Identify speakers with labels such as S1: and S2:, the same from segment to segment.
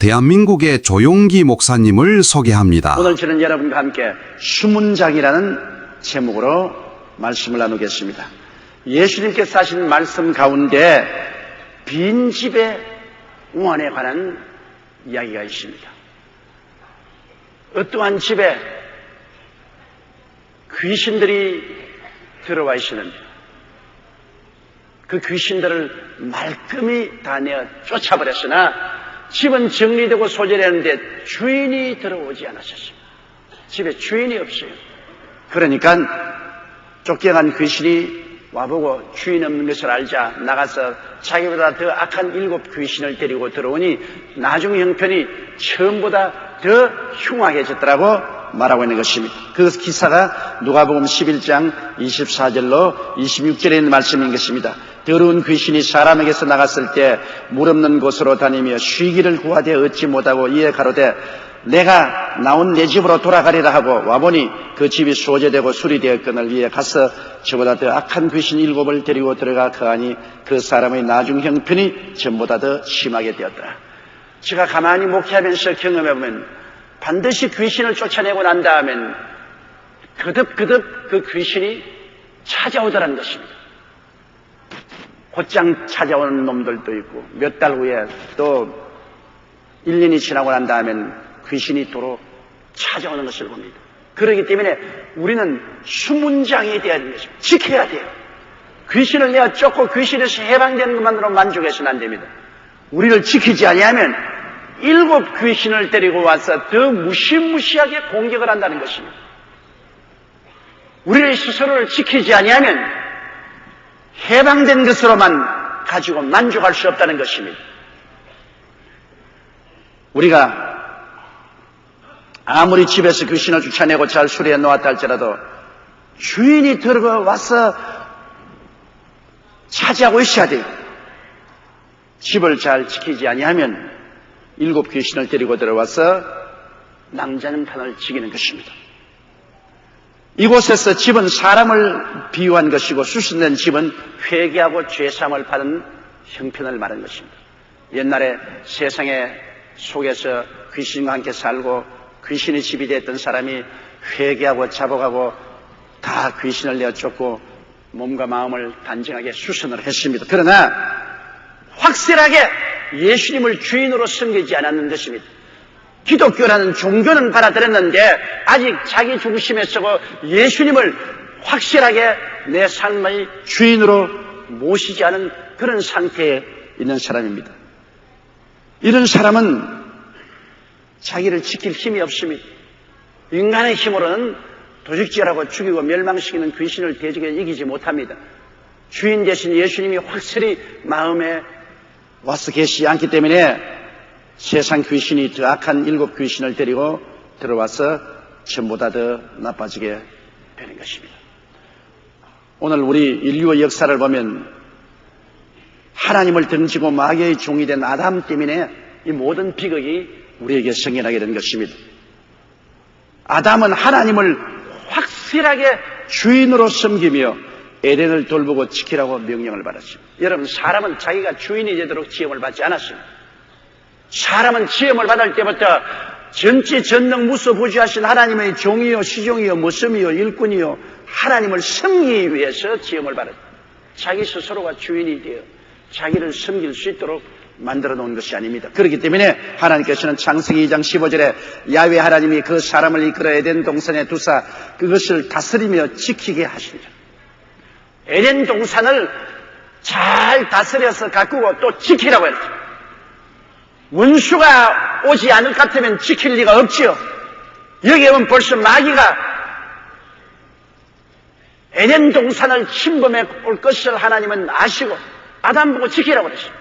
S1: 대한민국의 조용기 목사님을 소개합니다.
S2: 오늘 저는 여러분과 함께 수문장이라는 제목으로 말씀을 나누겠습니다. 예수님께서 하신 말씀 가운데 빈집의 우환에 관한 이야기가 있습니다. 어떠한 집에 귀신들이 들어와 있었는데 그 귀신들을 말끔히 다 내어 쫓아버렸으나 집은 정리되고 소재되는데 주인이 들어오지 않았었습니다. 집에 주인이 없어요. 그러니까 쫓겨간 귀신이 와보고 주인 없는 것을 알자 나가서 자기보다 더 악한 7 귀신을 데리고 들어오니 나중 형편이 처음보다 더 흉악해졌더라고 말하고 있는 것입니다. 그 기사가 누가복음 11장 24절로 26절에 있는 말씀인 것입니다. 더러운 귀신이 사람에게서 나갔을 때 물 없는 곳으로 다니며 쉬기를 구하되 얻지 못하고 이에 가로되 내가 나온 내 집으로 돌아가리라 하고 와보니 그 집이 소재되고 수리되었거늘 이에 가서 저보다 더 악한 귀신 7을 데리고 들어가 거하니 그 사람의 나중 형편이 전보다 더 심하게 되었더라. 제가 가만히 목회하면서 경험해보면 반드시 귀신을 쫓아내고 난 다음엔 그득그득 그 귀신이 찾아오더라는 것입니다. 곧장 찾아오는 놈들도 있고 몇 달 후에 또 1, 2년이 지나고 난 다음엔 귀신이 도로 찾아오는 것을 봅니다. 그렇기 때문에 우리는 수문장이 되어야 되는 것입니다. 지켜야 돼요. 귀신을 내어 쫓고 귀신에서 해방되는 것만으로 만족해서는 안 됩니다. 우리를 지키지 아니하면 7 귀신을 데리고 와서 더 무시무시하게 공격을 한다는 것입니다. 우리의 스스로를 지키지 아니하면 해방된 것으로만 가지고 만족할 수 없다는 것입니다. 우리가 아무리 집에서 귀신을 쫓아내고 잘 수리해 놓았다 할지라도 주인이 들어와서 차지하고 있어야 돼요. 집을 잘 지키지 아니하면 7 귀신을 데리고 들어와서 낭자능판을 지키는 것입니다. 이곳에서 집은 사람을 비유한 것이고 수선된 집은 회개하고 죄사함을 받은 형편을 말하는 것입니다. 옛날에 세상에 속에서 귀신과 함께 살고 귀신의 집이 됐던 사람이 회개하고 자복하고 다 귀신을 내어 쫓고 몸과 마음을 단정하게 수선을 했습니다. 그러나 확실하게 예수님을 주인으로 섬기지 않았는 것입니다. 기독교라는 종교는 받아들였는데 아직 자기 중심에 서고 예수님을 확실하게 내 삶의 주인으로 모시지 않은 그런 상태에 있는 사람입니다. 이런 사람은 자기를 지킬 힘이 없습니다. 인간의 힘으로는 도적질하고 죽이고 멸망시키는 귀신을 대적에 이기지 못합니다. 주인 대신 예수님이 확실히 마음에 와서 계시지 않기 때문에 세상 귀신이 더 악한 7 귀신을 데리고 들어와서 전보다 더 나빠지게 되는 것입니다. 오늘 우리 인류의 역사를 보면 하나님을 등지고 마귀의 종이 된 아담 때문에 이 모든 비극이 우리에게 생겨나게 된 것입니다. 아담은 하나님을 확실하게 주인으로 섬기며 에덴을 돌보고 지키라고 명령을 받았습니다. 여러분, 사람은 자기가 주인이 되도록 지음을 받지 않았습니다. 사람은 지음을 받을 때부터 전지 전능 무소부지하신 하나님의 종이요 시종이요 모섬이요 일꾼이요 하나님을 섬기기 위해서 지음을 받았습니다. 자기 스스로가 주인이 되어 자기를 섬길 수 있도록 만들어 놓은 것이 아닙니다. 그렇기 때문에 하나님께서는 창세기 2장 15절에 야훼 하나님이 그 사람을 이끌어 에덴 동산에 두사 그것을 다스리며 지키게 하시니라. 에덴 동산을 잘 다스려서 가꾸고 또 지키라고 했죠. 원수가 오지 않을 것 같으면 지킬 리가 없지요. 여기에 보면 벌써 마귀가 에덴 동산을 침범해 올 것을 하나님은 아시고 아담 보고 지키라고 그랬습니다.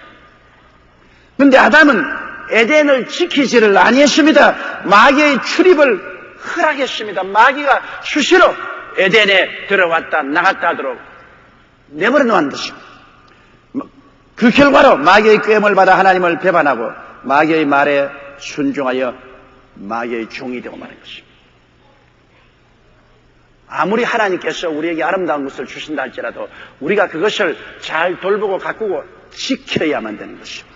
S2: 그런데 아담은 에덴을 지키지를 아니했습니다. 마귀의 출입을 허락했습니다. 마귀가 수시로 에덴에 들어왔다 나갔다 하도록 내버려 놓은 것입니다. 그 결과로 마귀의 꾀임을 받아 하나님을 배반하고 마귀의 말에 순종하여 마귀의 종이 되고 마는 것입니다. 아무리 하나님께서 우리에게 아름다운 것을 주신다 할지라도 우리가 그것을 잘 돌보고 가꾸고 지켜야만 되는 것입니다.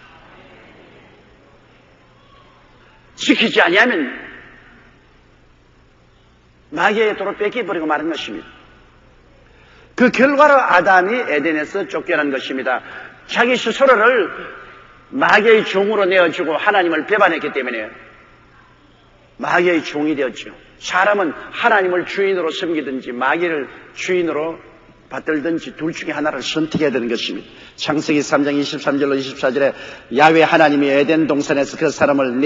S2: 지키지 아니하면 마귀의 도로 뺏겨버리고 마는 것입니다. 그 결과로 아담이 에덴에서 쫓겨난 것입니다. 자기 스스로를 마귀의 종으로 내어주고 하나님을 배반했기 때문에 마귀의 종이 되었죠. 사람은 하나님을 주인으로 섬기든지 마귀를 주인으로 받들든지 둘 중에 하나를 선택해야 되는 것입니다. 창세기 3장 23절로 24절에 야훼 하나님이 에덴 동산에서 그 사람을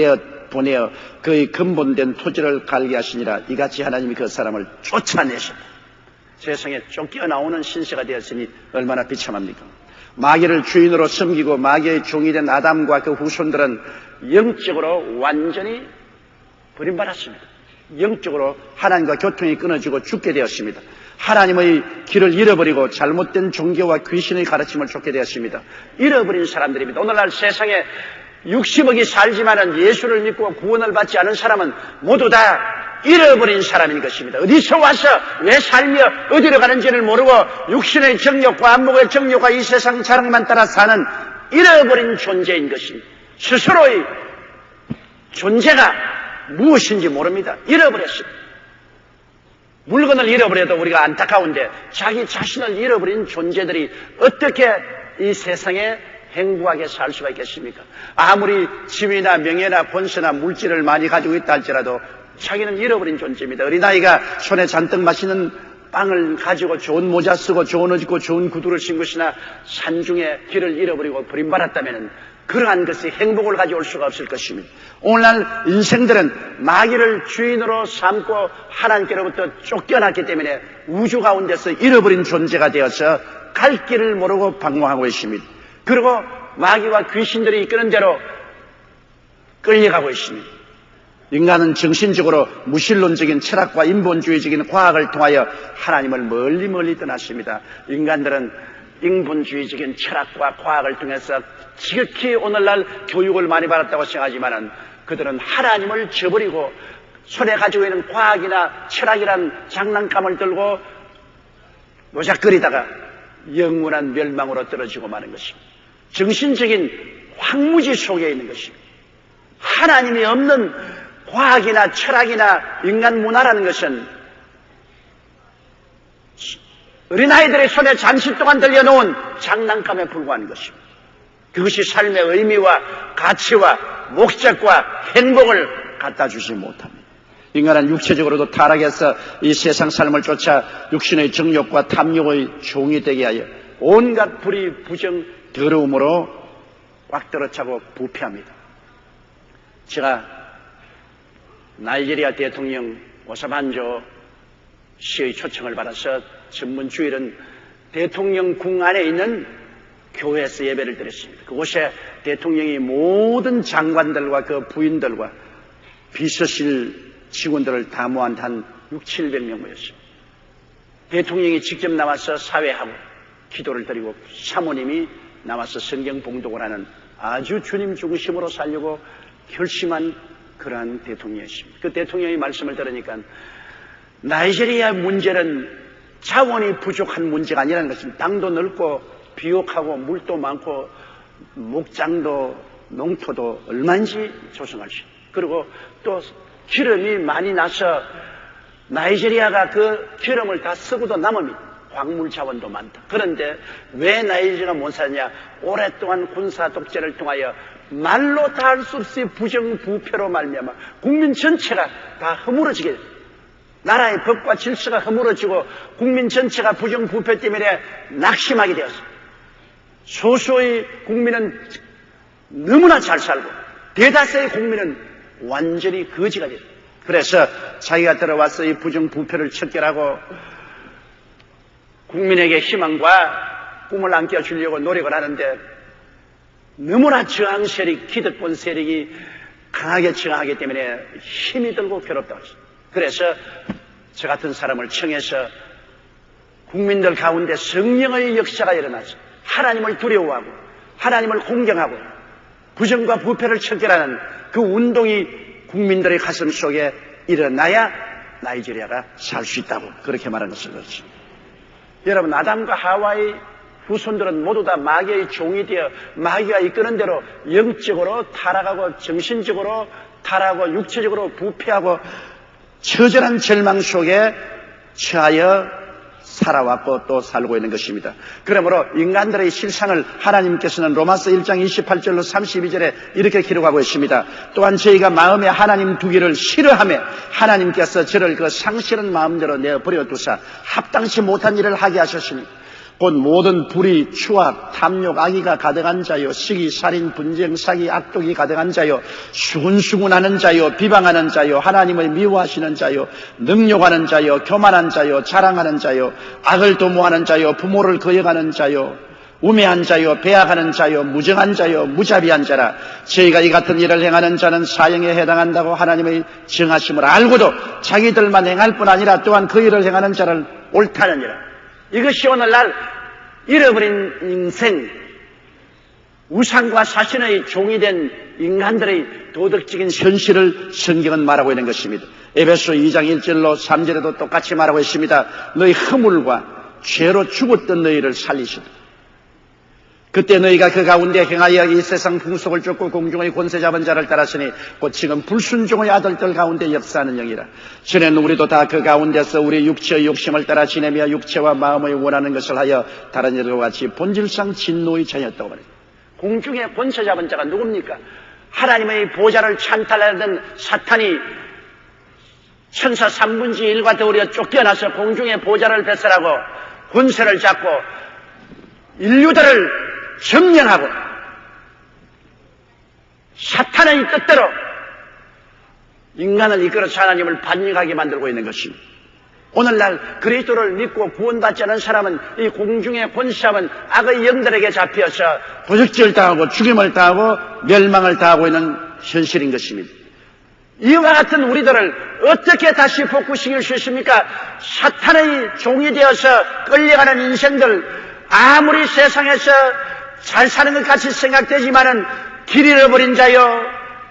S2: 보내어 그의 근본된 토지를 갈게 하시니라. 이같이 하나님이 그 사람을 쫓아내셨다. 세상에 쫓겨나오는 신세가 되었으니 얼마나 비참합니까? 마귀를 주인으로 섬기고 마귀의 종이 된 아담과 그 후손들은 영적으로 완전히 버림받았습니다. 영적으로 하나님과 교통이 끊어지고 죽게 되었습니다. 하나님의 길을 잃어버리고 잘못된 종교와 귀신의 가르침을 쫓게 되었습니다. 잃어버린 사람들입니다. 오늘날 세상에 60억이 살지만은 예수를 믿고 구원을 받지 않은 사람은 모두 다 잃어버린 사람인 것입니다. 어디서 와서 왜 살며 어디로 가는지를 모르고 육신의 정욕과 안목의 정욕과 이 세상 자랑만 따라 사는 잃어버린 존재인 것입니다. 스스로의 존재가 무엇인지 모릅니다. 잃어버렸습니다. 물건을 잃어버려도 우리가 안타까운데 자기 자신을 잃어버린 존재들이 어떻게 이 세상에 행복하게 살 수가 있겠습니까? 아무리 지위나 명예나 권세나 물질을 많이 가지고 있다 할지라도 자기는 잃어버린 존재입니다. 어린아이가 손에 잔뜩 맛있는 빵을 가지고 좋은 모자 쓰고 좋은 옷 입고 좋은 구두를 신고 있으나 산중에 길을 잃어버리고 버림받았다면 그러한 것이 행복을 가져올 수가 없을 것입니다. 오늘날 인생들은 마귀를 주인으로 삼고 하나님께로부터 쫓겨났기 때문에 우주 가운데서 잃어버린 존재가 되어서 갈 길을 모르고 방황하고 있습니다. 그리고 마귀와 귀신들이 이끄는 대로 끌려가고 있습니다. 인간은 정신적으로 무신론적인 철학과 인본주의적인 과학을 통하여 하나님을 멀리 떠났습니다. 인간들은 인본주의적인 철학과 과학을 통해서 지극히 오늘날 교육을 많이 받았다고 생각하지만 그들은 하나님을 저버리고 손에 가지고 있는 과학이나 철학이란 장난감을 들고 노작거리다가 영원한 멸망으로 떨어지고 마는 것입니다. 정신적인 황무지 속에 있는 것입니다. 하나님이 없는 과학이나 철학이나 인간 문화라는 것은 어린아이들의 손에 잠시 동안 들려놓은 장난감에 불과한 것입니다. 그것이 삶의 의미와 가치와 목적과 행복을 갖다 주지 못합니다. 인간은 육체적으로도 타락해서 이 세상 삶을 쫓아 육신의 정욕과 탐욕의 종이 되게 하여 온갖 불의, 부정, 더러움으로 꽉 들어차고 부패합니다. 제가 나이지리아 대통령 오사반조 씨의 초청을 받아서 전문 주일은 대통령 궁 안에 있는 교회에서 예배를 드렸습니다. 그곳에 대통령이 모든 장관들과 그 부인들과 비서실 직원들을 다 모은 한 600~700명 모였습니다. 대통령이 직접 나와서 사회하고 기도를 드리고 사모님이 나와서 성경 봉독을 하는 아주 주님 중심으로 살려고 결심한 그러한 대통령이십니다. 그 대통령의 말씀을 들으니까 나이지리아 문제는 자원이 부족한 문제가 아니라는 것입니다. 땅도 넓고 비옥하고 물도 많고 목장도 농토도 얼마인지 조성할 수 있습니다. 그리고 또 기름이 많이 나서 나이지리아가 그 기름을 다 쓰고도 남습니다. 광물 자원도 많다. 그런데 왜 나이지리아가 못 사냐? 오랫동안 군사 독재를 통하여 말로 다 할 수 없이 부정부패로 말미암아 국민 전체가 다 허물어지게 됩니다. 나라의 법과 질서가 허물어지고 국민 전체가 부정부패 때문에 낙심하게 되었습니다. 소수의 국민은 너무나 잘 살고 대다수의 국민은 완전히 거지가 됩니다. 그래서 자기가 들어와서 이 부정부패를 척결하고 국민에게 희망과 꿈을 안겨주려고 노력을 하는데 너무나 저항 세력, 기득권 세력이 강하게 저항하기 때문에 힘이 들고 괴롭다고 했습니다. 그래서 저 같은 사람을 청해서 국민들 가운데 성령의 역사가 일어나서 하나님을 두려워하고 하나님을 공경하고 부정과 부패를 척결하는 그 운동이 국민들의 가슴 속에 일어나야 나이지리아가 살 수 있다고 그렇게 말하는 것을 그렇습니다. 여러분, 아담과 하와의 후손들은 모두 다 마귀의 종이 되어 마귀가 이끄는 대로 영적으로 타락하고 정신적으로 타락하고 육체적으로 부패하고 처절한 절망 속에 처하여 살아왔고 또 살고 있는 것입니다. 그러므로 인간들의 실상을 하나님께서는 로마서 1장 28절로 32절에 이렇게 기록하고 있습니다. 또한 저희가 마음에 하나님 두기를 싫어하며 하나님께서 저를 그 상실한 마음대로 내어버려 두사 합당치 못한 일을 하게 하셨으니 곧 모든 불의, 추악, 탐욕, 악의가 가득한 자요, 시기, 살인, 분쟁, 사기, 악독이 가득한 자요, 수군수군하는 자요, 비방하는 자요, 하나님을 미워하시는 자요, 능욕하는 자요, 교만한 자요, 자랑하는 자요, 악을 도모하는 자요, 부모를 거역하는 자요, 우매한 자요, 배약하는 자요, 무정한 자요, 무자비한 자라. 저희가 이 같은 일을 행하는 자는 사형에 해당한다고 하나님의 정하심을 알고도 자기들만 행할 뿐 아니라 또한 그 일을 행하는 자를 옳다느니라. 이것이 오늘날 잃어버린 인생, 우상과 사신의 종이 된 인간들의 도덕적인 현실을 성경은 말하고 있는 것입니다. 에베소 2장 1절로 3절에도 똑같이 말하고 있습니다. 너희 허물과 죄로 죽었던 너희를 살리시다. 그때 너희가 그 가운데 행하여 이 세상 풍속을 쫓고 공중의 권세 잡은 자를 따랐으니 곧 지금 불순종의 아들들 가운데 역사하는 영이라. 전에는 우리도 다 그 가운데서 우리 육체의 욕심을 따라 지내며 육체와 마음의 원하는 것을 하여 다른 이들과 같이 본질상 진노의 자였다고 말합니다. 공중의 권세 잡은 자가 누굽니까? 하나님의 보좌를 찬탈하던 사탄이 천사 3분의 1과 더불어 쫓겨나서 공중의 보좌를 배설하고 권세를 잡고 인류들을 점령하고 사탄의 뜻대로 인간을 이끌어서 하나님을 반역하게 만들고 있는 것입니다. 오늘날 그리스도를 믿고 구원받지 않은 사람은 이 공중의 권세함은 악의 영들에게 잡혀서 도적질을 당하고 죽임을 당하고 멸망을 당하고 있는 현실인 것입니다. 이와 같은 우리들을 어떻게 다시 복구시킬 수 있습니까? 사탄의 종이 되어서 끌려가는 인생들, 아무리 세상에서 잘 사는 것 같이 생각되지만은 길 잃어버린 자요,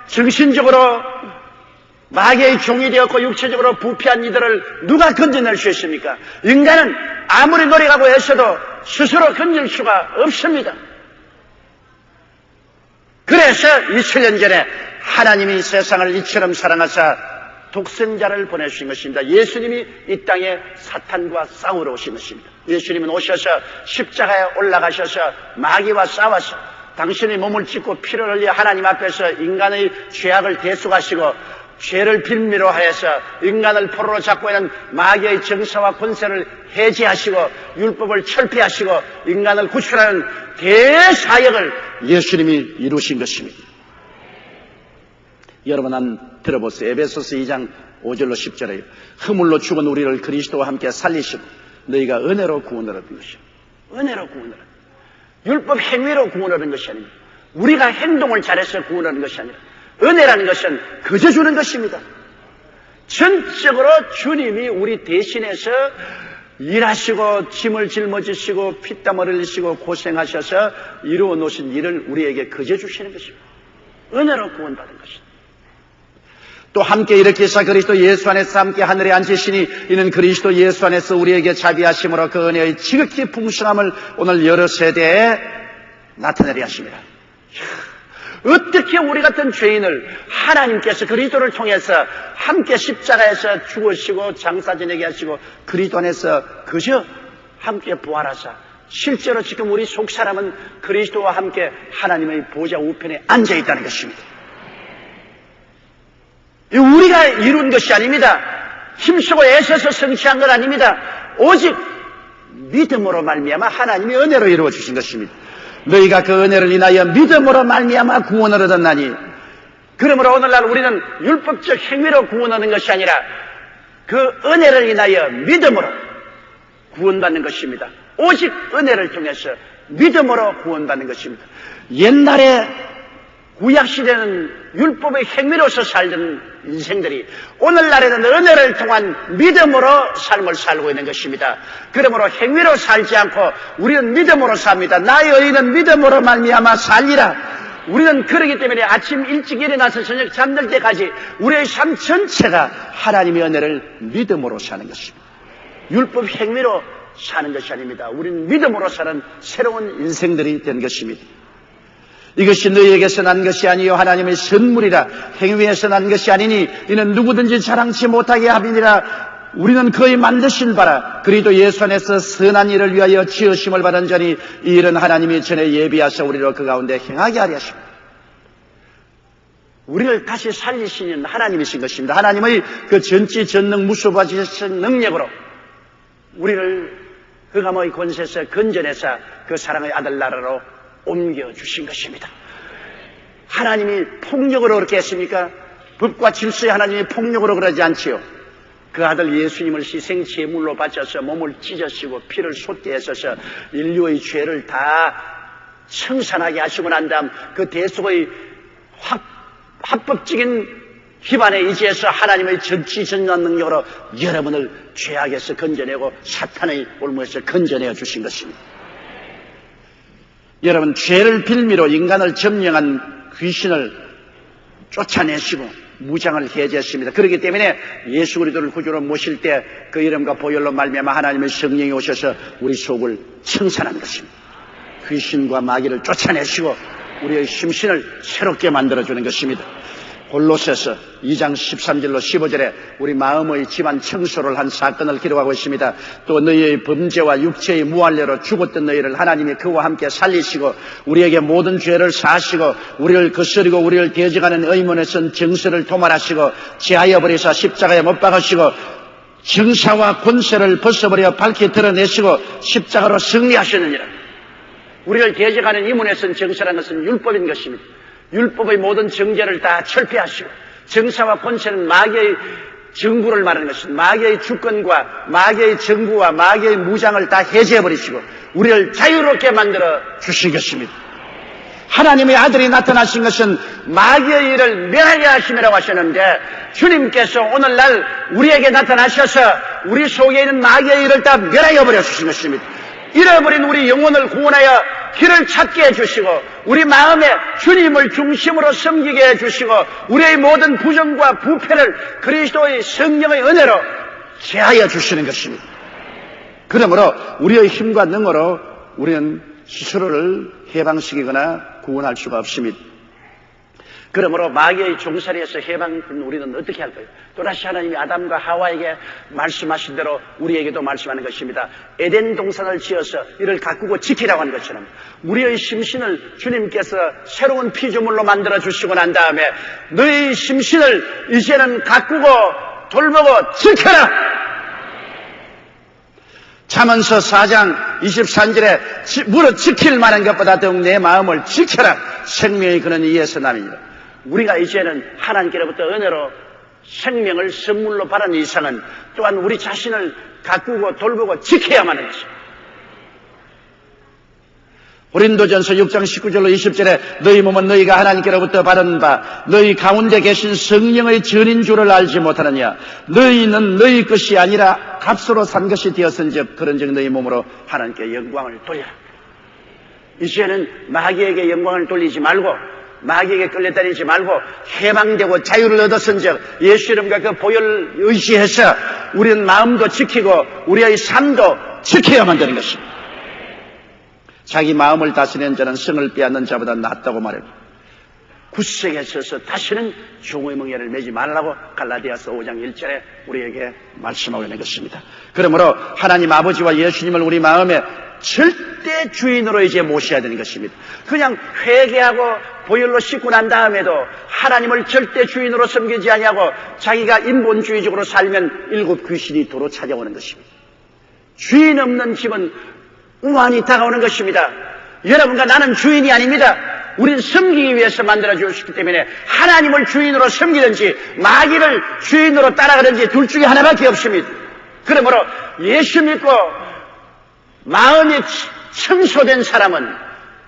S2: 정신적으로 마귀의 종이 되었고 육체적으로 부패한 이들을 누가 건져낼 수 있습니까? 인간은 아무리 노력하고 애써도 스스로 건질 수가 없습니다. 그래서 2000년 전에 하나님이 세상을 이처럼 사랑하사 독생자를 보내주신 것입니다. 예수님이 이 땅에 사탄과 싸우러 오신 것입니다. 예수님은 오셔서 십자가에 올라가셔서 마귀와 싸워서 당신의 몸을 찢고 피를 흘려 하나님 앞에서 인간의 죄악을 대속하시고 죄를 빌미로 하여서 인간을 포로로 잡고 있는 마귀의 정사와 권세를 해제하시고 율법을 철폐하시고 인간을 구출하는 대사역을 예수님이 이루신 것입니다. 여러분 한번 들어보세요. 에베소서 2장 5절로 10절에 허물로 죽은 우리를 그리스도와 함께 살리시고 너희가 은혜로 구원을 얻은 것이요. 은혜로 구원을 얻은 율법 행위로 구원을 얻은 것이 아닙니다. 우리가 행동을 잘해서 구원을 얻은 것이 아니라 은혜라는 것은 그저 주는 것입니다. 전적으로 주님이 우리 대신해서 일하시고 짐을 짊어지시고 피땀을 흘리시고 고생하셔서 이루어 놓으신 일을 우리에게 그저 주시는 것입니다. 은혜로 구원받은 것입니다. 또 함께 이렇게 해서 그리스도 예수 안에서 함께 하늘에 앉으시니 이는 그리스도 예수 안에서 우리에게 자비하심으로 그 은혜의 지극히 풍성함을 오늘 여러 세대에 나타내려 하십니다. 어떻게 우리 같은 죄인을 하나님께서 그리스도를 통해서 함께 십자가에서 죽으시고 장사 지내게 하시고 그리스도 안에서 그저 함께 부활하사 실제로 지금 우리 속사람은 그리스도와 함께 하나님의 보좌 우편에 앉아있다는 것입니다. 우리가 이룬 것이 아닙니다. 힘쓰고 애써서 성취한 것 아닙니다. 오직 믿음으로 말미암아 하나님이 은혜로 이루어 주신 것입니다. 너희가 그 은혜를 인하여 믿음으로 말미암아 구원을 얻었나니 그러므로 오늘날 우리는 율법적 행위로 구원하는 것이 아니라 그 은혜를 인하여 믿음으로 구원받는 것입니다. 오직 은혜를 통해서 믿음으로 구원받는 것입니다. 옛날에 구약시대는 율법의 행위로서 살던 인생들이 오늘날에는 은혜를 통한 믿음으로 삶을 살고 있는 것입니다. 그러므로 행위로 살지 않고 우리는 믿음으로 삽니다. 나의 의인은 믿음으로 말미암아 살리라. 우리는 그러기 때문에 아침 일찍 일어나서 저녁 잠들 때까지 우리의 삶 전체가 하나님의 은혜를 믿음으로 사는 것입니다. 율법 행위로 사는 것이 아닙니다. 우리는 믿음으로 사는 새로운 인생들이 된 것입니다. 이것이 너희에게서 난 것이 아니요 하나님의 선물이라. 행위에서 난 것이 아니니 이는 누구든지 자랑치 못하게 함이니라. 우리는 그의 만드신 바라 그리스도 예수 안에서 선한 일을 위하여 지으심을 받은 자니 이 일은 하나님이 전에 예비하사 우리로 그 가운데 행하게 하려 하십니다. 우리를 다시 살리시는 하나님이신 것입니다. 하나님의 그 전지전능 무소부하신 능력으로 우리를 흑암의 권세에서 건져내사 그 사랑의 아들 나라로 옮겨주신 것입니다. 하나님이 폭력으로 그렇게 했습니까? 법과 질서의 하나님이 폭력으로 그러지 않지요. 그 아들 예수님을 희생 제물로 바쳐서 몸을 찢으시고 피를 쏟게 하셔서 인류의 죄를 다 청산하게 하시고 난 다음 그 대속의 합법적인 기반에 의지해서 하나님의 전지전능한 능력으로 여러분을 죄악에서 건져내고 사탄의 올무에서 건져내어 주신 것입니다. 여러분, 죄를 빌미로 인간을 점령한 귀신을 쫓아내시고 무장을 해제했습니다. 그렇기 때문에 예수 그리스도를 구주로 모실 때 그 이름과 보혈로 말미암아 하나님의 성령이 오셔서 우리 속을 청산한 것입니다. 귀신과 마귀를 쫓아내시고 우리의 심신을 새롭게 만들어주는 것입니다. 골로새서 2장 13절로 15절에 우리 마음의 집안 청소를 한 사건을 기록하고 있습니다. 또 너희의 범죄와 육체의 무할례로 죽었던 너희를 하나님이 그와 함께 살리시고 우리에게 모든 죄를 사하시고 우리를 거스리고 우리를 대적하는 의문에 쓴 정서를 도말하시고 제하여 버리사 십자가에 못 박으시고 정사와 권세를 벗어버려 밝히 드러내시고 십자가로 승리하셨느니라. 우리를 대적하는 이문에 쓴 정사라는 것은 율법인 것입니다. 율법의 모든 정죄를 다 철폐하시고 정사와 권세는 마귀의 정부를 말하는 것입니다. 마귀의 주권과 마귀의 정부와 마귀의 무장을 다 해제해버리시고 우리를 자유롭게 만들어 주신 것입니다. 하나님의 아들이 나타나신 것은 마귀의 일을 멸하게 하심이라고 하셨는데 주님께서 오늘날 우리에게 나타나셔서 우리 속에 있는 마귀의 일을 다 멸하여 버려 주신 것입니다. 잃어버린 우리 영혼을 구원하여 길을 찾게 해주시고 우리 마음에 주님을 중심으로 섬기게 해주시고 우리의 모든 부정과 부패를 그리스도의 성령의 은혜로 제하여 주시는 것입니다. 그러므로 우리의 힘과 능으로 우리는 스스로를 해방시키거나 구원할 수가 없습니다. 그러므로 마귀의 종살이에서 해방된 우리는 어떻게 할까요? 또다시 하나님이 아담과 하와에게 말씀하신 대로 우리에게도 말씀하는 것입니다. 에덴 동산을 지어서 이를 가꾸고 지키라고 하는 것처럼 우리의 심신을 주님께서 새로운 피조물로 만들어 주시고 난 다음에 너희 심신을 이제는 가꾸고 돌보고 지켜라. 잠언서 4장 23절에 무릇 지킬 만한 것보다 더욱 내 마음을 지켜라. 생명의 근원 이에서 남이니라. 우리가 이제는 하나님께로부터 은혜로 생명을 선물로 받은 이상은 또한 우리 자신을 가꾸고 돌보고 지켜야만 하는 것입니다. 고린도전서 6장 19절로 20절에 너희 몸은 너희가 하나님께로부터 받은 바 너희 가운데 계신 성령의 전인 줄을 알지 못하느냐. 너희는 너희 것이 아니라 값으로 산 것이 되었은즉 그런즉 너희 몸으로 하나님께 영광을 돌려라. 이제는 마귀에게 영광을 돌리지 말고 마귀에게 끌려다니지 말고 해방되고 자유를 얻었은즉 예수 이름과 그 보혈을 의지해서 우리는 마음도 지키고 우리의 삶도 지켜야만 되는 것입니다. 자기 마음을 다스리는 자는 성을 빼앗는 자보다 낫다고 말합니다. 굳세게 서서 다시는 종의 멍에를 매지 말라고 갈라디아서 5장 1절에 우리에게 말씀하고 있는 것입니다. 그러므로 하나님 아버지와 예수님을 우리 마음에 절대 주인으로 이제 모셔야 되는 것입니다. 그냥 회개하고 보혈로 씻고 난 다음에도 하나님을 절대 주인으로 섬기지 아니하고 자기가 인본주의적으로 살면 일곱 귀신이 도로 찾아오는 것입니다. 주인 없는 집은 우환이 다가오는 것입니다. 여러분과 나는 주인이 아닙니다. 우리는 섬기기 위해서 만들어 주셨기 때문에 하나님을 주인으로 섬기든지 마귀를 주인으로 따라가든지 둘 중에 하나밖에 없습니다. 그러므로 예수 믿고 마음이 청소된 사람은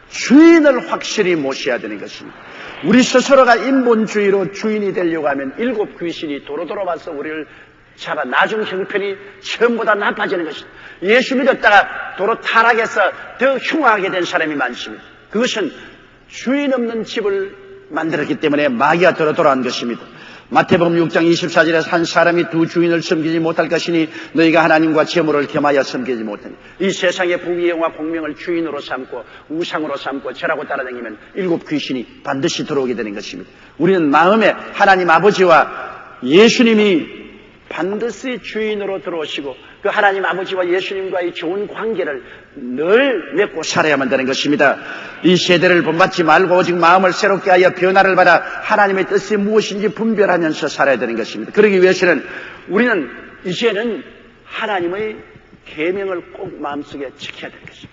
S2: 주인을 확실히 모셔야 되는 것입니다. 우리 스스로가 인본주의로 주인이 되려고 하면 일곱 귀신이 도로도로 와서 우리를 잡아 나중 형편이 처음보다 나빠지는 것입니다. 예수 믿었다가 도로 타락해서 더 흉하게 된 사람이 많습니다. 그것은 주인 없는 집을 만들었기 때문에 마귀가 돌아온 것입니다. 마태복음 6장 24절에 한 사람이 두 주인을 섬기지 못할 것이니 너희가 하나님과 재물을 겸하여 섬기지 못하니 이 세상의 부귀영화 공명을 주인으로 삼고 우상으로 삼고 절하고 따라다니면 일곱 귀신이 반드시 들어오게 되는 것입니다. 우리는 마음에 하나님 아버지와 예수님이 반드시 주인으로 들어오시고 그 하나님 아버지와 예수님과의 좋은 관계를 늘 맺고 살아야만 되는 것입니다. 이 세대를 본받지 말고 오직 마음을 새롭게 하여 변화를 받아 하나님의 뜻이 무엇인지 분별하면서 살아야 되는 것입니다. 그러기 위해서는 우리는 이제는 하나님의 계명을 꼭 마음속에 지켜야 되는 것입니다.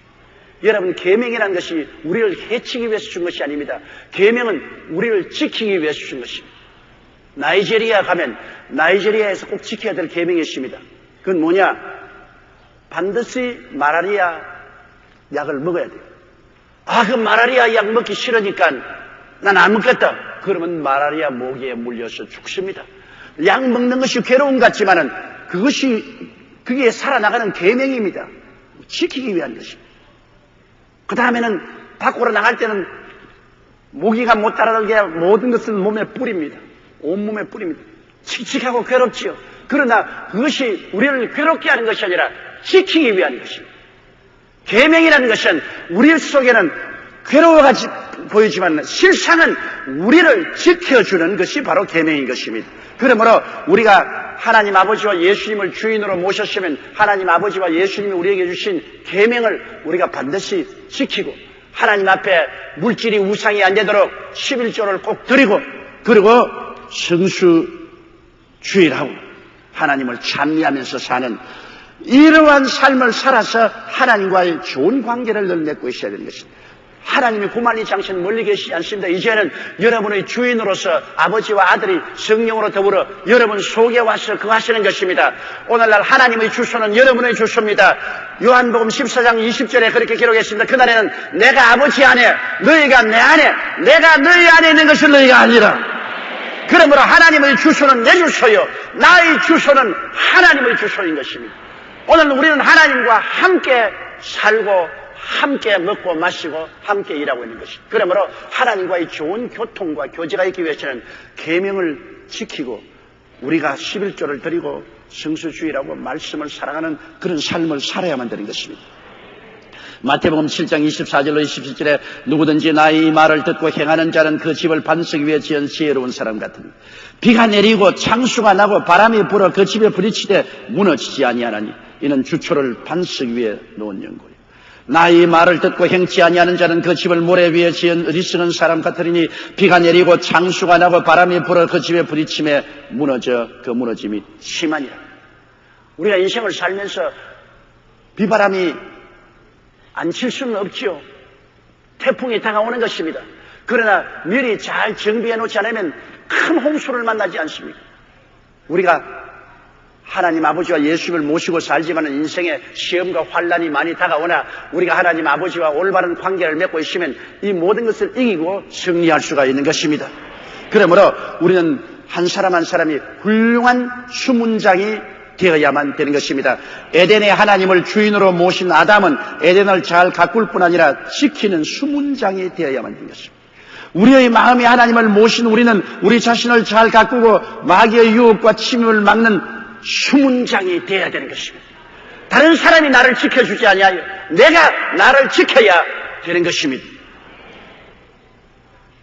S2: 여러분, 계명이라는 것이 우리를 해치기 위해서 준 것이 아닙니다. 계명은 우리를 지키기 위해서 준 것입니다. 나이지리아 가면 나이지리아에서 꼭 지켜야 될 계명이 있습니다. 그건 뭐냐? 반드시 말라리아 약을 먹어야 돼요. 그 말라리아 약 먹기 싫으니까 난 안 먹겠다. 그러면 말라리아 모기에 물려서 죽습니다. 약 먹는 것이 괴로움 같지만은 그게 살아나가는 계명입니다. 지키기 위한 것입니다. 그 다음에는 밖으로 나갈 때는 모기가 못 따라들게 모든 것을 몸에 뿌립니다. 온몸에 뿌립니다. 칙칙하고 괴롭지요. 그러나 그것이 우리를 괴롭게 하는 것이 아니라 지키기 위한 것입니다. 계명이라는 것은 우리 속에는 괴로워같이 보이지만 실상은 우리를 지켜주는 것이 바로 계명인 것입니다. 그러므로 우리가 하나님 아버지와 예수님을 주인으로 모셨으면 하나님 아버지와 예수님이 우리에게 주신 계명을 우리가 반드시 지키고 하나님 앞에 물질이 우상이 안 되도록 11조를 꼭 드리고 그리고 성수주의라고 하나님을 찬미하면서 사는 이러한 삶을 살아서 하나님과의 좋은 관계를 늘 맺고 있어야 되는 것입니다. 하나님이 고만리지 않으시는 멀리 계시지 않습니다. 이제는 여러분의 주인으로서 아버지와 아들이 성령으로 더불어 여러분 속에 와서 거하시는 것입니다. 오늘날 하나님의 주소는 여러분의 주소입니다. 요한복음 14장 20절에 그렇게 기록했습니다. 그날에는 내가 아버지 안에 너희가 내 안에 내가 너희 안에 있는 것을 너희가 아니라. 그러므로 하나님의 주소는 내 주소요 나의 주소는 하나님의 주소인 것입니다. 오늘 우리는 하나님과 함께 살고 함께 먹고 마시고 함께 일하고 있는 것입니다. 그러므로 하나님과의 좋은 교통과 교제가 있기 위해서는 계명을 지키고 우리가 11조를 드리고 성수주의라고 말씀을 사랑하는 그런 삶을 살아야만 되는 것입니다. 마태복음 7장 24절로 27절에 누구든지 나의 말을 듣고 행하는 자는 그 집을 반석 위에 지은 지혜로운 사람 같으니 비가 내리고 창수가 나고 바람이 불어 그 집에 부딪히되 무너지지 아니하나니 이는 주초를 반석 위에 놓은 연고요. 나의 말을 듣고 행치 아니하는 자는 그 집을 모래 위에 지은 어리석은 사람 같으니 비가 내리고 창수가 나고 바람이 불어 그 집에 부딪힘에 무너져 그 무너짐이 심하니라. 우리가 인생을 살면서 비바람이 안 칠 수는 없지요. 태풍이 다가오는 것입니다. 그러나 미리 잘 정비해 놓지 않으면 큰 홍수를 만나지 않습니까? 우리가 하나님 아버지와 예수님을 모시고 살지만 인생에 시험과 환란이 많이 다가오나 우리가 하나님 아버지와 올바른 관계를 맺고 있으면 이 모든 것을 이기고 승리할 수가 있는 것입니다. 그러므로 우리는 한 사람 한 사람이 훌륭한 수문장이 되어야만 되는 것입니다. 에덴의 하나님을 주인으로 모신 아담은 에덴을 잘 가꿀 뿐 아니라 지키는 수문장이 되어야만 되는 것입니다. 우리의 마음이 하나님을 모신 우리는 우리 자신을 잘 가꾸고 마귀의 유혹과 침입을 막는 수문장이 되어야 되는 것입니다. 다른 사람이 나를 지켜주지 아니하여 내가 나를 지켜야 되는 것입니다.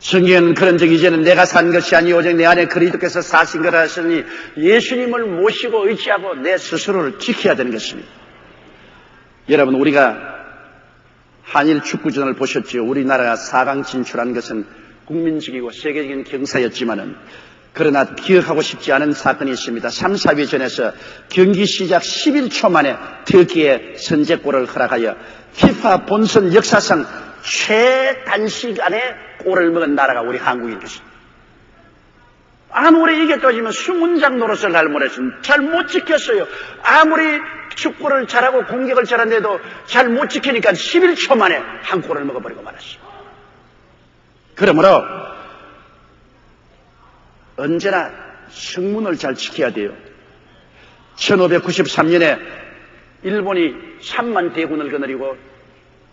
S2: 성경은 그런 적 이제는 내가 산 것이 아니오 오직 내 안에 그리스도께서 사신 거라 하시니 예수님을 모시고 의지하고 내 스스로를 지켜야 되는 것입니다. 여러분 우리가 한일 축구전을 보셨지요. 우리나라가 4강 진출한 것은 국민적이고 세계적인 경사였지만은 그러나 기억하고 싶지 않은 사건이 있습니다. 3, 4위전에서 경기 시작 11초 만에 터키의 선제골을 허락하여 FIFA 본선 역사상 최단시간에 골을 먹은 나라가 우리 한국인 것입니다. 아무리 이게 떠지면 수문장 노릇을 잘 못 지켰어요. 아무리 축구를 잘하고 공격을 잘하는데도 잘 못 지키니까 11초 만에 한 골을 먹어버리고 말았어요. 그러므로 언제나 성문을 잘 지켜야 돼요. 1593년에 일본이 3만 대군을 거느리고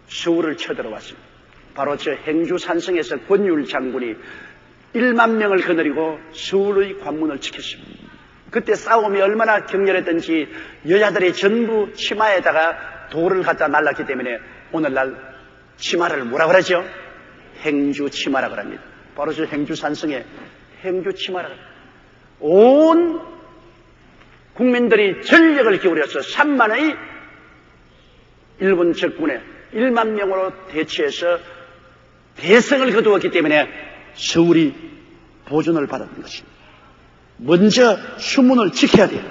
S2: 서울을 쳐들어왔습니다. 바로 저 행주산성에서 권율 장군이 1만 명을 거느리고 서울의 관문을 지켰습니다. 그때 싸움이 얼마나 격렬했던지 여자들이 전부 치마에다가 돌을 갖다 날랐기 때문에 오늘날 치마를 뭐라 그러죠? 행주 치마라고 합니다. 바로 저 행주 산성에 행주 치마라고 합니다. 온 국민들이 전력을 기울여서 3만의 일본 적군에 1만 명으로 대치해서 대성을 거두었기 때문에 서울이 보존을 받았던 것입니다. 먼저 수문을 지켜야 돼요.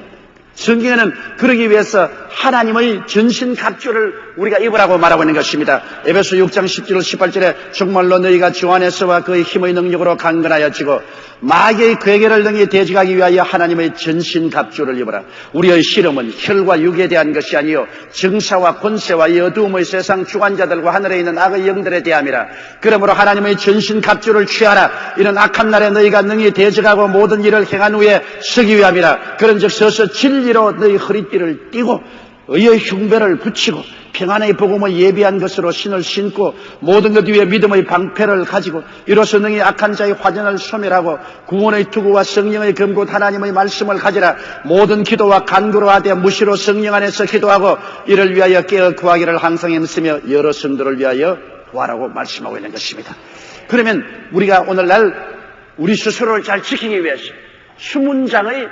S2: 성경에는 그러기 위해서 하나님의 전신갑주를 우리가 입으라고 말하고 있는 것입니다. 에베소 6장 10절 18절에 정말로 너희가 주 안에서와 그의 힘의 능력으로 강건하여 지고 마귀의 괴계를 능히 대적하기 위하여 하나님의 전신갑주를 입어라. 우리의 실험은 혈과 육에 대한 것이 아니요 정사와 권세와 이 어두움의 세상 주관자들과 하늘에 있는 악의 영들에 대함이라. 그러므로 하나님의 전신갑주를 취하라. 이런 악한 날에 너희가 능히 대적하고 모든 일을 행한 후에 서기 위함이라. 그런즉 서서 진리로 너희 허리띠를 띠고 의의 흉배를 붙이고 평안의 복음을 예비한 것으로 신을 신고 모든 것 위에 믿음의 방패를 가지고 이로써 능히 악한 자의 화전을 소멸하고 구원의 투구와 성령의 검곧 하나님의 말씀을 가지라. 모든 기도와 간구로 하되 무시로 성령 안에서 기도하고 이를 위하여 깨어 구하기를 항상 힘쓰며 여러 성도를 위하여 구하라고 말씀하고 있는 것입니다. 그러면 우리가 오늘날 우리 스스로를 잘 지키기 위해서 수문장의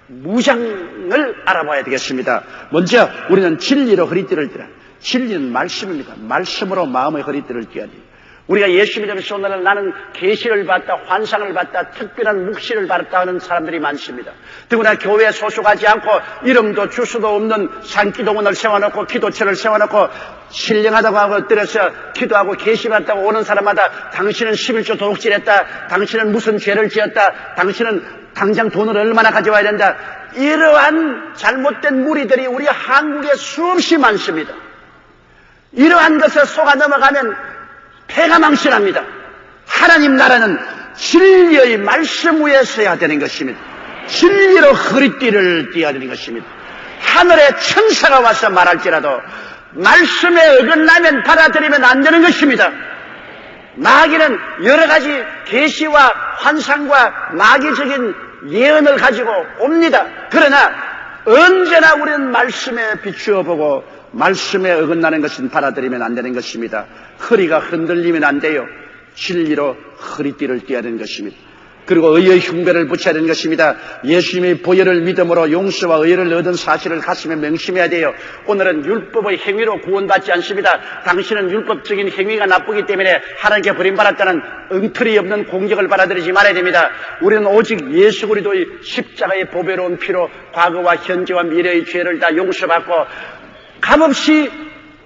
S2: 무장을 알아봐야 되겠습니다. 먼저 우리는 진리로 허리띠를 띠라. 진리는 말씀입니다. 말씀으로 마음의 허리띠를 띠어야 돼요. 우리가 예수 믿으면서 오늘날 나는 계시를 받다, 환상을 받다, 특별한 묵시를 받았다 하는 사람들이 많습니다. 더구나 교회에 소속하지 않고 이름도 주소도 없는 산기도원을 세워놓고 기도처를 세워놓고 신령하다고 하고 엎드려서 기도하고 계시 받다고 오는 사람마다 당신은 11조 도둑질했다, 당신은 무슨 죄를 지었다, 당신은 당장 돈을 얼마나 가져와야 된다. 이러한 잘못된 무리들이 우리 한국에 수없이 많습니다. 이러한 것에 속아 넘어가면 패가 망신합니다. 하나님 나라는 진리의 말씀 위에 서야 되는 것입니다. 진리로 허리띠를 띠어야 되는 것입니다. 하늘의 천사가 와서 말할지라도 말씀에 어긋나면 받아들이면 안 되는 것입니다. 마귀는 여러 가지 계시와 환상과 마귀적인 예언을 가지고 옵니다. 그러나 언제나 우리는 말씀에 비추어 보고 말씀에 어긋나는 것은 받아들이면 안 되는 것입니다. 허리가 흔들리면 안 돼요. 진리로 허리띠를 띠어야 되는 것입니다. 그리고 의의 흉배를 붙여야 되는 것입니다. 예수님의 보혈을 믿음으로 용서와 의를 얻은 사실을 가슴에 명심해야 돼요. 오늘은 율법의 행위로 구원받지 않습니다. 당신은 율법적인 행위가 나쁘기 때문에 하나님께 버림받았다는 엉터리 없는 공격을 받아들이지 말아야 됩니다. 우리는 오직 예수 그리스도의 십자가의 보배로운 피로 과거와 현재와 미래의 죄를 다 용서받고 값없이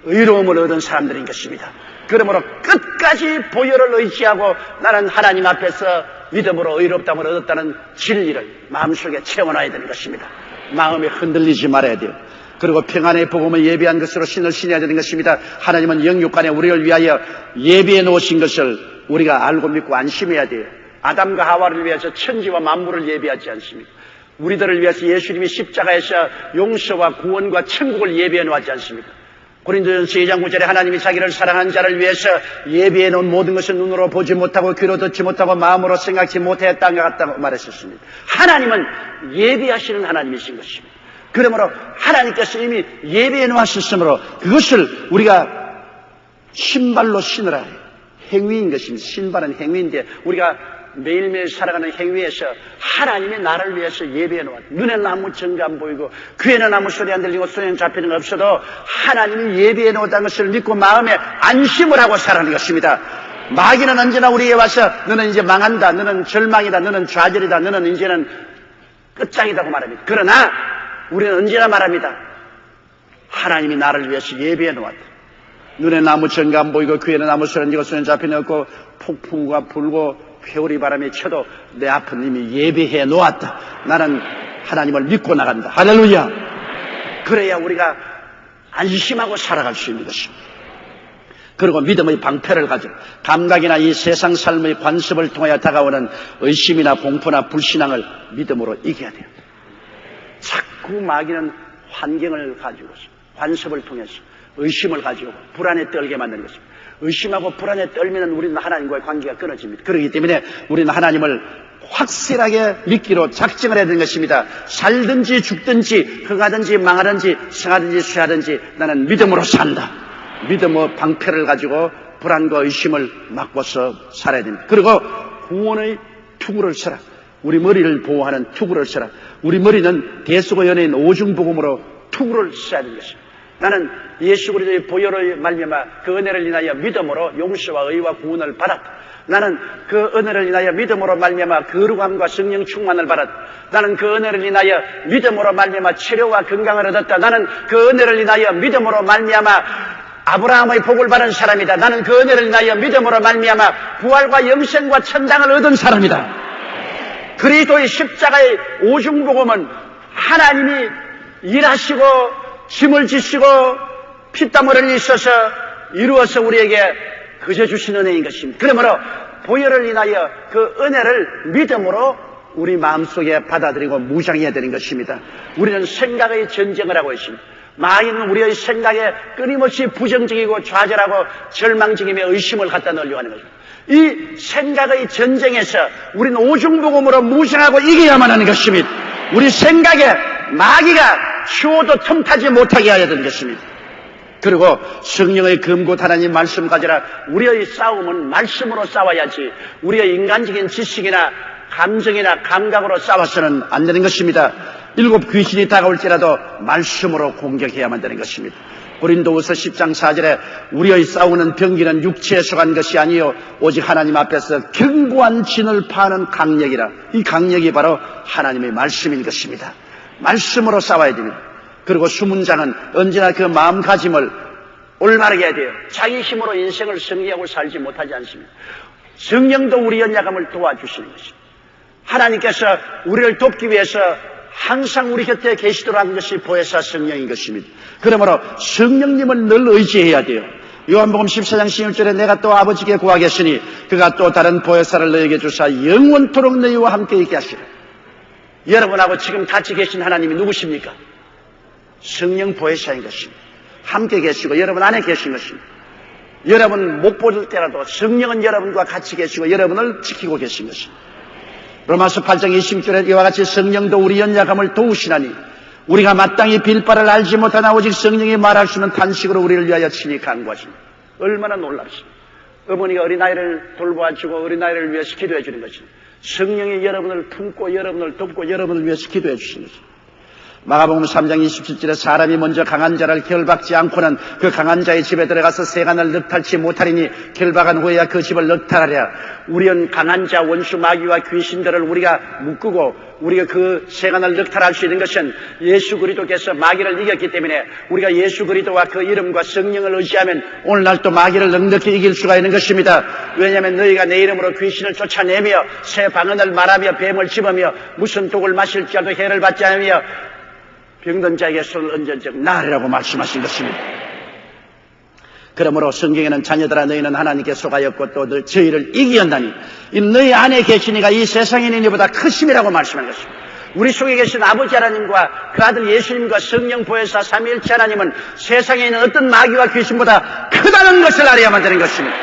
S2: 의로움을 얻은 사람들인 것입니다. 그러므로 끝까지 보혈을 의지하고 나는 하나님 앞에서 믿음으로 의롭다함을 얻었다는 진리를 마음속에 채워놔야 되는 것입니다. 마음이 흔들리지 말아야 돼요. 그리고 평안의 복음을 예비한 것으로 신을 신어야 되는 것입니다. 하나님은 영육간에 우리를 위하여 예비해 놓으신 것을 우리가 알고 믿고 안심해야 돼요. 아담과 하와를 위해서 천지와 만물을 예비하지 않습니까? 우리들을 위해서 예수님이 십자가에서 용서와 구원과 천국을 예비해 놓았지 않습니까? 고린도전서 2장 9절에 하나님이 자기를 사랑한 자를 위해서 예비해 놓은 모든 것을 눈으로 보지 못하고 귀로 듣지 못하고 마음으로 생각지 못했다는 것 같다고 말했었습니다. 하나님은 예비하시는 하나님이신 것입니다. 그러므로 하나님께서 이미 예비해 놓으셨으므로 그것을 우리가 신발로 신으라. 행위인 것입니다. 신발은 행위인데 우리가 매일매일 살아가는 행위에서 하나님이 나를 위해서 예비해 놓았다. 눈에는 아무 증거 안 보이고 귀에는 아무 소리 안 들리고 손에는 잡히는 거 없어도 하나님이 예비해 놓았다는 것을 믿고 마음에 안심을 하고 살아가는 것입니다. 마귀는 언제나 우리에게 와서 너는 이제 망한다, 너는 절망이다, 너는 좌절이다, 너는 이제는 끝장이라고 말합니다. 그러나 우리는 언제나 말합니다. 하나님이 나를 위해서 예비해 놓았다. 눈에는 아무 증거 안 보이고 귀에는 아무 소리 안 들리고 손에는 잡히는 거 없고 폭풍과 불고 회오리 바람이 쳐도 내 앞은 이미 예비해 놓았다. 나는 하나님을 믿고 나간다. 할렐루야. 그래야 우리가 안심하고 살아갈 수 있는 것입니다. 그리고 믿음의 방패를 가지고 감각이나 이 세상 삶의 관습을 통하여 다가오는 의심이나 공포나 불신앙을 믿음으로 이겨야 돼요. 자꾸 마귀는 환경을 가지고서 관습을 통해서 의심을 가지고 불안에 떨게 만드는 것입니다. 의심하고 불안에 떨면 우리는 하나님과의 관계가 끊어집니다. 그렇기 때문에 우리는 하나님을 확실하게 믿기로 작정을 해야 되는 것입니다. 살든지 죽든지 흥하든지 망하든지 성하든지 쇠하든지 나는 믿음으로 산다. 믿음의 방패를 가지고 불안과 의심을 막고서 살아야 됩니다. 그리고 구원의 투구를 써라. 우리 머리를 보호하는 투구를 써라. 우리 머리는 대수고 연예인 오중복음으로 투구를 써야 되는 것입니다. 나는 예수 그리스도의 보혈의 말미암아 그 은혜를 인하여 믿음으로 용서와 의와 구원을 받았다. 나는 그 은혜를 인하여 믿음으로 말미암아 거룩함과 성령 충만을 받았다. 나는 그 은혜를 인하여 믿음으로 말미암아 치료와 건강을 얻었다. 나는 그 은혜를 인하여 믿음으로 말미암아 아브라함의 복을 받은 사람이다. 나는 그 은혜를 인하여 믿음으로 말미암아 부활과 영생과 천당을 얻은 사람이다. 그리스도의 십자가의 오중복음은 하나님이 일하시고 짐을 지시고 피땀 흘리셔서 이루어서 우리에게 그저 주신 은혜인 것입니다. 그러므로 보혈을 인하여 그 은혜를 믿음으로 우리 마음속에 받아들이고 무장해야 되는 것입니다. 우리는 생각의 전쟁을 하고 있습니다. 마귀는 우리의 생각에 끊임없이 부정적이고 좌절하고 절망적이며 의심을 갖다 넣으려고 하는 것입니다. 이 생각의 전쟁에서 우리는 오중복음으로 무장하고 이겨야만 하는 것입니다. 우리 생각에 마귀가 키워도 틈타지 못하게 해야 되는 것입니다. 그리고 성령의 금곳 하나님 말씀 가지라. 우리의 싸움은 말씀으로 싸워야지 우리의 인간적인 지식이나 감정이나 감각으로 싸워서는 안 되는 것입니다. 일곱 귀신이 다가올지라도 말씀으로 공격해야만 되는 것입니다. 고린도후서 10장 4절에 우리의 싸우는 병기는 육체에 속한 것이 아니요 오직 하나님 앞에서 견고한 진을 파는 강력이라. 이 강력이 바로 하나님의 말씀인 것입니다. 말씀으로 싸워야 됩니다. 그리고 수문장은 언제나 그 마음가짐을 올바르게 해야 돼요. 자기 힘으로 인생을 승리하고 살지 못하지 않습니다. 성령도 우리 연약함을 도와주시는 것입니다. 하나님께서 우리를 돕기 위해서 항상 우리 곁에 계시도록 한 것이 보혜사 성령인 것입니다. 그러므로 성령님을 늘 의지해야 돼요. 요한복음 14장 16절에 내가 또 아버지께 구하겠으니 그가 또 다른 보혜사를 너에게 주사 영원토록 너희와 함께 있게 하시라. 여러분하고 지금 같이 계신 하나님이 누구십니까? 성령 보혜사인 것입니다. 함께 계시고 여러분 안에 계신 것입니다. 여러분 못 볼 때라도 성령은 여러분과 같이 계시고 여러분을 지키고 계신 것입니다. 로마서 8장 26절에 이와 같이 성령도 우리 연약함을 도우시나니 우리가 마땅히 빌 바를 알지 못하나 오직 성령이 말할 수 있는 탄식으로 우리를 위하여 친히 간구하십니다. 얼마나 놀랍습니다. 어머니가 어린아이를 돌보아주고 어린아이를 위해서 기도해 주는 것입니다. 성령이 여러분을 품고 여러분을 돕고 여러분을 위해서 기도해 주시는 것입니다. 마가복음 3장 27절에 사람이 먼저 강한 자를 결박지 않고는 그 강한 자의 집에 들어가서 세간을 넉탈치 못하리니 결박한 후에야 그 집을 넉탈하랴. 우리는 강한 자 원수 마귀와 귀신들을 우리가 묶고 우리가 그 세간을 넉탈할 수 있는 것은 예수 그리스도께서 마귀를 이겼기 때문에 우리가 예수 그리스도와 그 이름과 성령을 의지하면 오늘날 또 마귀를 넉넉히 이길 수가 있는 것입니다. 왜냐하면 너희가 내 이름으로 귀신을 쫓아내며 새 방언을 말하며 뱀을 집으며 무슨 독을 마실지라도 해를 받지 않으며 병든 자에게 손을 얹은 적 나으리라고 말씀하신 것입니다. 그러므로 성경에는 자녀들아 너희는 하나님께 속하였고 또 저희를 이기었나니 이 너희 안에 계시니가 이 세상에 있는 이보다 크심이라고 말씀하는 것입니다. 우리 속에 계신 아버지 하나님과 그 아들 예수님과 성령 보혜사 삼위일체 하나님은 세상에 있는 어떤 마귀와 귀신보다 크다는 것을 알아야만 되는 것입니다.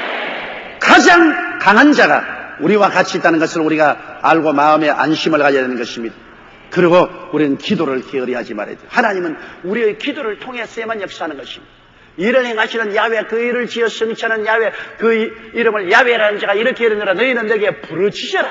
S2: 가장 강한 자가 우리와 같이 있다는 것을 우리가 알고 마음에 안심을 가져야 되는 것입니다. 그리고 우리는 기도를 게으리하지 말아야 돼요. 하나님은 우리의 기도를 통해서만 역사하는 것입니다. 일을 행하시는 야훼, 그 일을 지어 성취하는 야훼, 그 이름을 야훼라는 자가 이렇게 이르느라 너희는 내게 부르짖어라.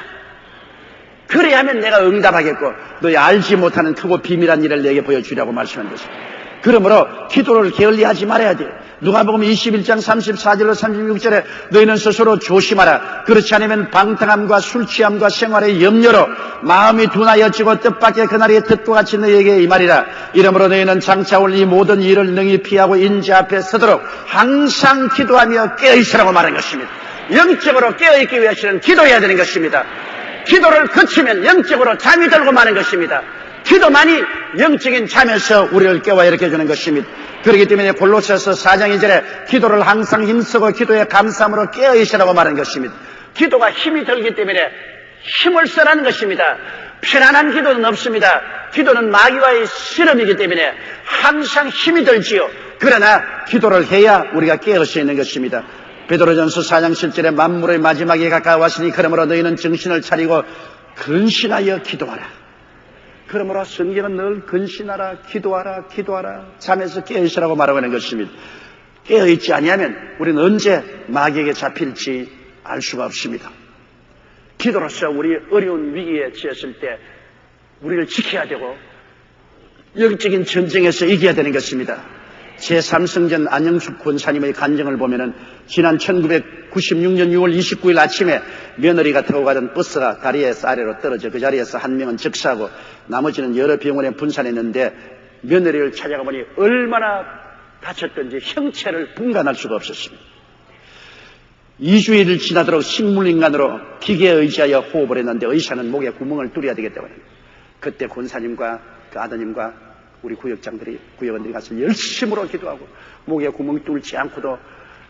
S2: 그래야 하면 내가 응답하겠고 너희 알지 못하는 크고 비밀한 일을 내게 보여주려고 말씀한 것입니다. 그러므로 기도를 게을리하지 말아야 돼요. 누가복음 21장 34절로 36절에 너희는 스스로 조심하라. 그렇지 않으면 방탕함과 술취함과 생활의 염려로 마음이 둔하여지고 뜻밖의 그날이 뜻과 같이 너희에게 임하리라. 이러므로 너희는 장차 올 이 모든 일을 능히 피하고 인자 앞에 서도록 항상 기도하며 깨어있으라고 말한 것입니다. 영적으로 깨어있기 위해서는 기도해야 되는 것입니다. 기도를 그치면 영적으로 잠이 들고 마는 것입니다. 기도만이 영적인 잠에서 우리를 깨워 일으켜 주는 것입니다. 그렇기 때문에 골로새서 4장 2절에 기도를 항상 힘쓰고 기도에 감사함으로 깨어있으라고 말하는 것입니다. 기도가 힘이 들기 때문에 힘을 써라는 것입니다. 편안한 기도는 없습니다. 기도는 마귀와의 실험이기 때문에 항상 힘이 들지요. 그러나 기도를 해야 우리가 깨어을 수 있는 것입니다. 베드로전서 4장 7절에 만물의 마지막에 가까워왔으니 그러므로 너희는 정신을 차리고 근신하여 기도하라. 그러므로 성경은 늘 근신하라, 기도하라, 기도하라, 잠에서 깨어있으라고 말하고 있는 것입니다. 깨어있지 아니하면 우리는 언제 마귀에게 잡힐지 알 수가 없습니다. 기도로서 우리 어려운 위기에 처했을 때 우리를 지켜야 되고 영적인 전쟁에서 이겨야 되는 것입니다. 제3성전 안영숙 권사님의 간증을 보면은 지난 1996년 6월 29일 아침에 며느리가 타고 가던 버스가 다리에서 아래로 떨어져 그 자리에서 한 명은 즉사하고 나머지는 여러 병원에 분산했는데 며느리를 찾아가 보니 얼마나 다쳤던지 형체를 분간할 수가 없었습니다. 2주일을 지나도록 식물인간으로 기계에 의지하여 호흡을 했는데 의사는 목에 구멍을 뚫어야 되겠다고 합니다. 그때 권사님과 그 아드님과 우리 구역원들이 가서 열심으로 기도하고 목에 구멍 뚫지 않고도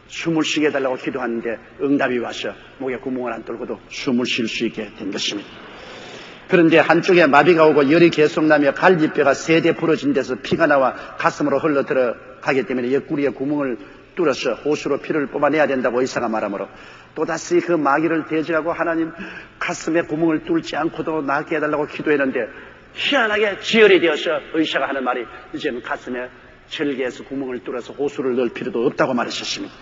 S2: 숨을 쉬게 해달라고 기도하는데 응답이 와서 목에 구멍을 안 뚫고도 숨을 쉴 수 있게 된 것입니다. 그런데 한쪽에 마비가 오고 열이 계속 나며 갈비뼈가 3대 부러진 데서 피가 나와 가슴으로 흘러 들어가기 때문에 옆구리에 구멍을 뚫어서 호수로 피를 뽑아내야 된다고 의사가 말하므로 또다시 그 마귀를 대적하고 하나님 가슴에 구멍을 뚫지 않고도 낫게 해달라고 기도했는데 희한하게 지혈이 되어서 의사가 하는 말이 이제는 가슴에 절개해서 구멍을 뚫어서 호수를 넣을 필요도 없다고 말했었습니다.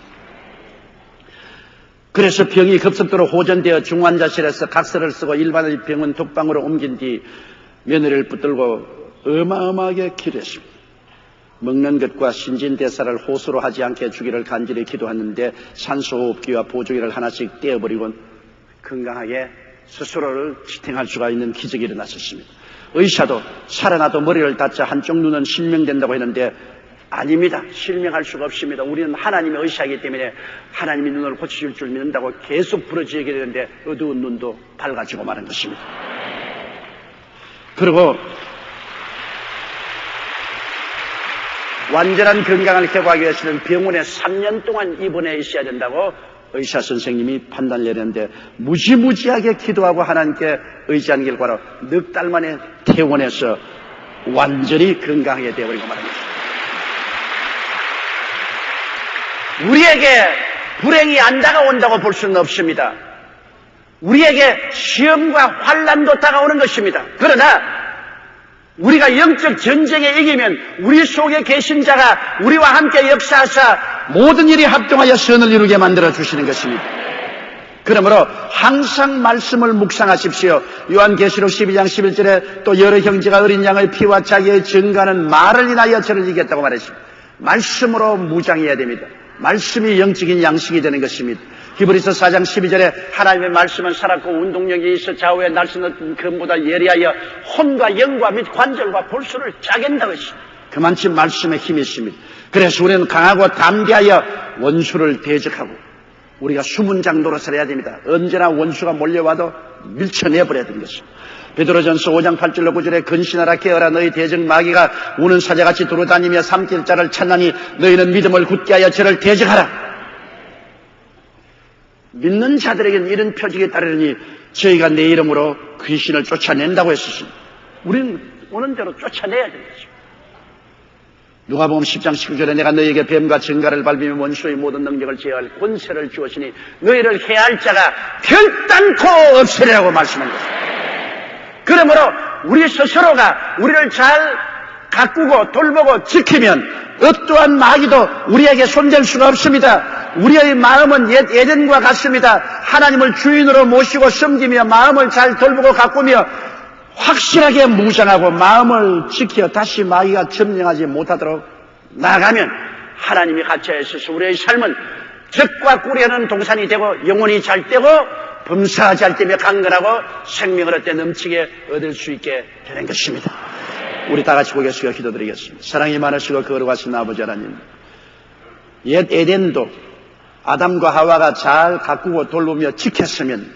S2: 그래서 병이 급속도로 호전되어 중환자실에서 각서를 쓰고 일반의 병원 독방으로 옮긴 뒤 며느리를 붙들고 어마어마하게 기도했습니다. 먹는 것과 신진대사를 호수로 하지 않게 주기를 간절히 기도했는데 산소호흡기와 보조기를 하나씩 떼어버리고 건강하게 스스로를 지탱할 수가 있는 기적이 일어났었습니다. 의사도 살아나도 머리를 다쳐 한쪽 눈은 실명된다고 했는데 아닙니다. 실명할 수가 없습니다. 우리는 하나님의 의사이기 때문에 하나님이 눈을 고치실 줄 믿는다고 계속 부러지게 되는데 어두운 눈도 밝아지고 마는 것입니다. 그리고 완전한 건강을 회복하기 위해서는 병원에 3년 동안 입원해 있어야 된다고 의사 선생님이 판단을 내렸는데 무지무지하게 기도하고 하나님께 의지한 결과로 넉 달 만에 퇴원해서 완전히 건강하게 되어버리고 말합니다. 우리에게 불행이 안 다가온다고 볼 수는 없습니다. 우리에게 시험과 환난도 다가오는 것입니다. 그러나 우리가 영적 전쟁에 이기면 우리 속에 계신 자가 우리와 함께 역사하사 모든 일이 합동하여 선을 이루게 만들어 주시는 것입니다. 그러므로 항상 말씀을 묵상하십시오. 요한계시록 12장 11절에 또 여러 형제가 어린 양의 피와 자기의 증거하는 말을 인하여 저를 이겼다고 말했습니다. 말씀으로 무장해야 됩니다. 말씀이 영적인 양식이 되는 것입니다. 히브리서 4장 12절에 하나님의 말씀은 살았고 운동력이 있어 좌우에 날씨는 금보다 예리하여 혼과 영과 및 관절과 볼수를 짜겐다 것입니다. 그만큼 말씀의 힘이 있습니다. 그래서 우리는 강하고 담대하여 원수를 대적하고 우리가 수문장 노릇을 해야 됩니다. 언제나 원수가 몰려와도 밀쳐내버려야 되는 것입니다. 베드로전서 5장 8절로 9절에 근신하라 깨어라 너희 대적 마귀가 우는 사자같이 돌아다니며 삼킬 자를 찾나니 너희는 믿음을 굳게 하여 저를 대적하라. 믿는 자들에게는 이런 표적이 따르니 저희가 내 이름으로 귀신을 쫓아낸다고 했었습니다. 우리는 오는 대로 쫓아내야 되는 것입니다. 누가복음 10장 19절에 내가 너희에게 뱀과 증가를 밟으며 원수의 모든 능력을 제어할 권세를 주었으니 너희를 해할 자가 결단코 없으리라고 말씀한 것입니다. 그러므로 우리 스스로가 우리를 잘 가꾸고 돌보고 지키면 어떠한 마귀도 우리에게 손댈 수가 없습니다. 우리의 마음은 옛 에덴과 같습니다. 하나님을 주인으로 모시고 섬기며 마음을 잘 돌보고 가꾸며 확실하게 무장하고 마음을 지켜 다시 마귀가 점령하지 못하도록 나가면 하나님이 같이 하셔서 우리의 삶은 적과 꿀이하는 동산이 되고 영혼이 잘 되고 범사하지 않을 때며 강건하고 생명을 얻되 넘치게 얻을 수 있게 되는 것입니다. 우리 다 같이 고개 숙여 기도드리겠습니다. 사랑이 많으시고 거룩하신 아버지 하나님, 옛 에덴도 아담과 하와가 잘 가꾸고 돌보며 지켰으면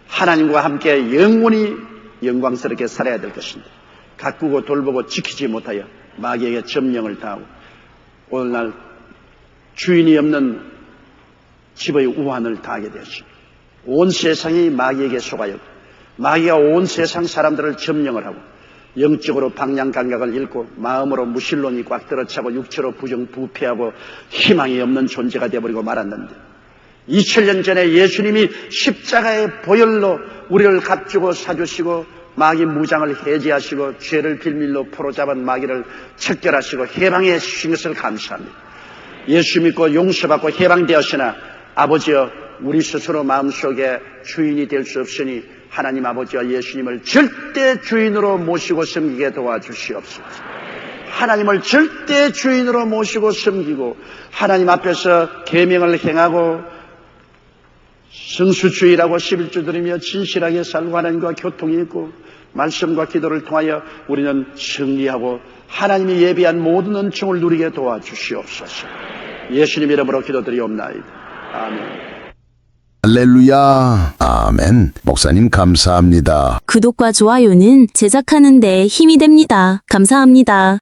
S2: 하나님과 함께 영원히 영광스럽게 살아야 될 것입니다. 가꾸고 돌보고 지키지 못하여 마귀에게 점령을 당하고 오늘날 주인이 없는 집의 우환을 당하게 되었습니다. 온 세상이 마귀에게 속하여 마귀가 온 세상 사람들을 점령을 하고 영적으로 방향 감각을 잃고 마음으로 무신론이 꽉 들어차고 육체로 부정부패하고 희망이 없는 존재가 되어버리고 말았는데 2000년 전에 예수님이 십자가의 보혈로 우리를 값주고 사주시고 마귀 무장을 해제하시고 죄를 빌밀로 포로잡은 마귀를 척결하시고 해방해 주신 것을 감사합니다. 예수 믿고 용서받고 해방되었으나 아버지여 우리 스스로 마음속에 주인이 될 수 없으니 하나님 아버지와 예수님을 절대 주인으로 모시고 섬기게 도와주시옵소서. 하나님을 절대 주인으로 모시고 섬기고 하나님 앞에서 계명을 행하고 성수주의라고 11조 드리며 진실하게 살고 하나님과 교통이 있고 말씀과 기도를 통하여 우리는 승리하고 하나님이 예비한 모든 은총을 누리게 도와주시옵소서. 예수님 이름으로 기도드리옵나이다. 아멘.
S3: 할렐루야. 아멘. 목사님 감사합니다.
S4: 구독과 좋아요는 제작하는 데 힘이 됩니다. 감사합니다.